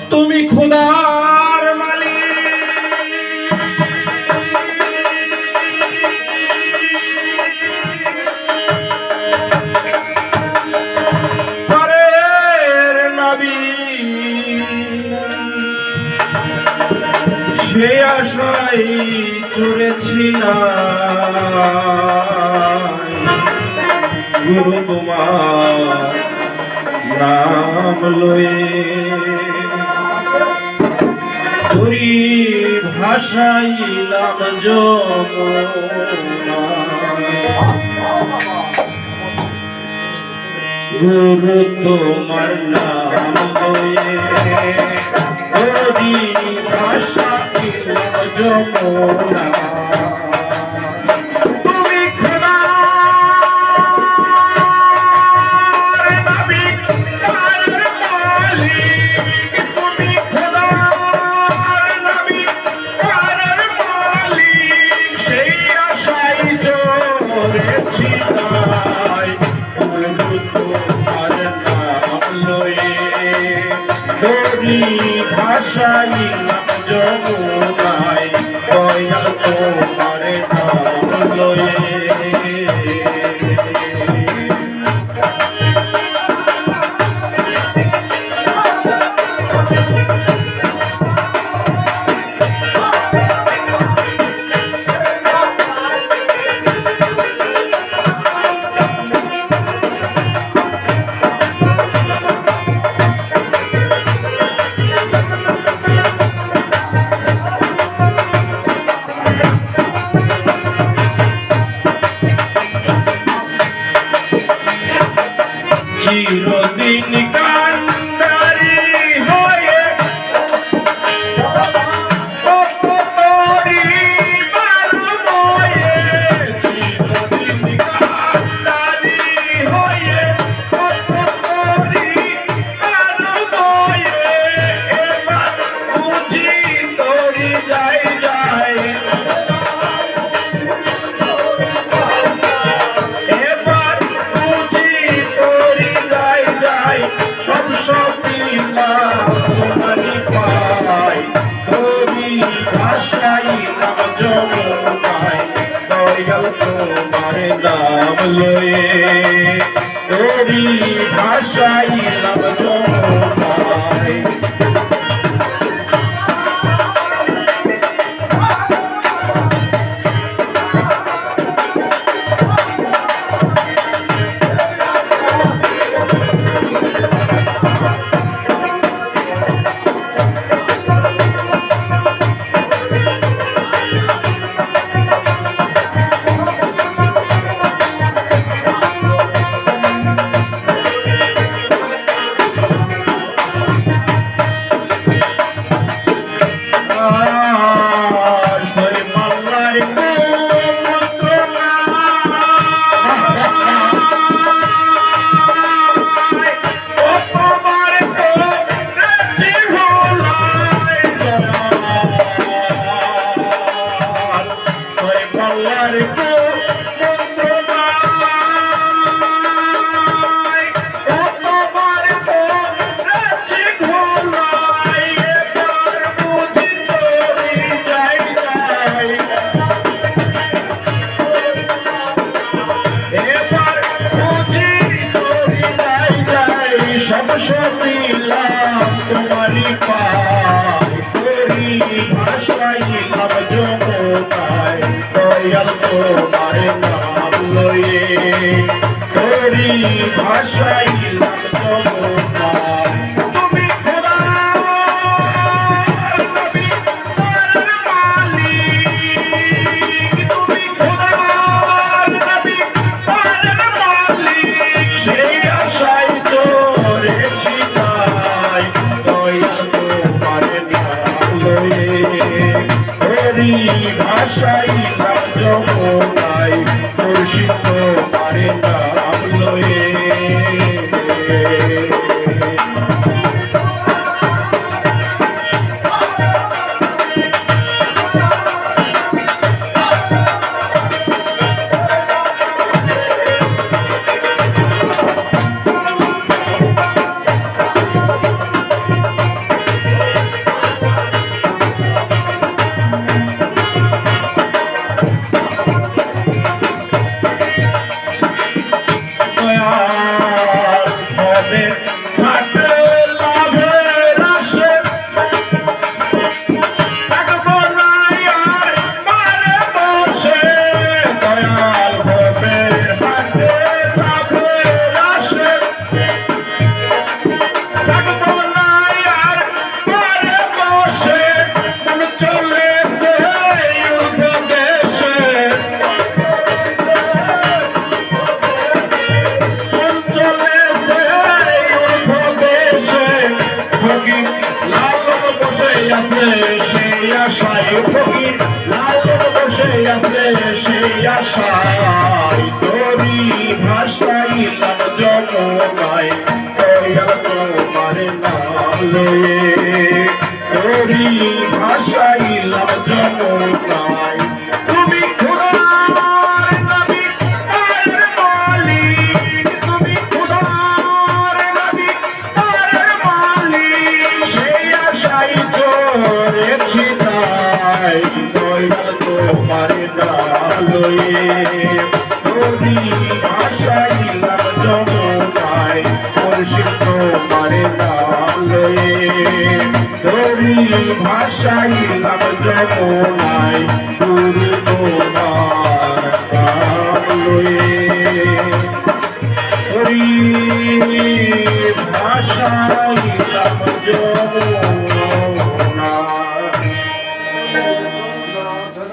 তুমি খোদার মালিক, পরের নবী সে আশাই চড়েছিলাম গুরু তোমার নাম লয়ে তোরি ভাষাইলাম যমুনা গুরু তোমার নাম লয়ে তোরি ভাষাইলাম যমুনা ভাষাইলাম যমুনায় দয়াল তোমার নাম লয়ে চিরদিন কান্ডারি হয়ে তোরি বারময়ে চিরদিন কান্ডারি হয়ে তোরি বারময়ে এবার বুঝি তোরি যাই যায় সব তোমারি পাই তোরি ভাষাইলাম যমুনায় দয়াল তোমার নাম লয়ে তোরি ভাষাইলাম যমুনায় তোমারি পাই তোরি ভাষাইলাম যমুনায় দয়াল তোমার নাম লয়ে তোরি ভাষাইলাম যমুনায় তুমি খোদার নবী পরের মালিক তুমি খোদার নবী পরের মালিক সেই আশায় চড়েছি ভাষাইলাম যমুনায় মুর্শিদ তোমার নাম লয়ে মুর্শিদ তোমার নাম লয়ে তরি ভাষাইলাম যমুনায় গুরু তোমার নাম লয়ে তরি ভাষাইলাম যমুনায়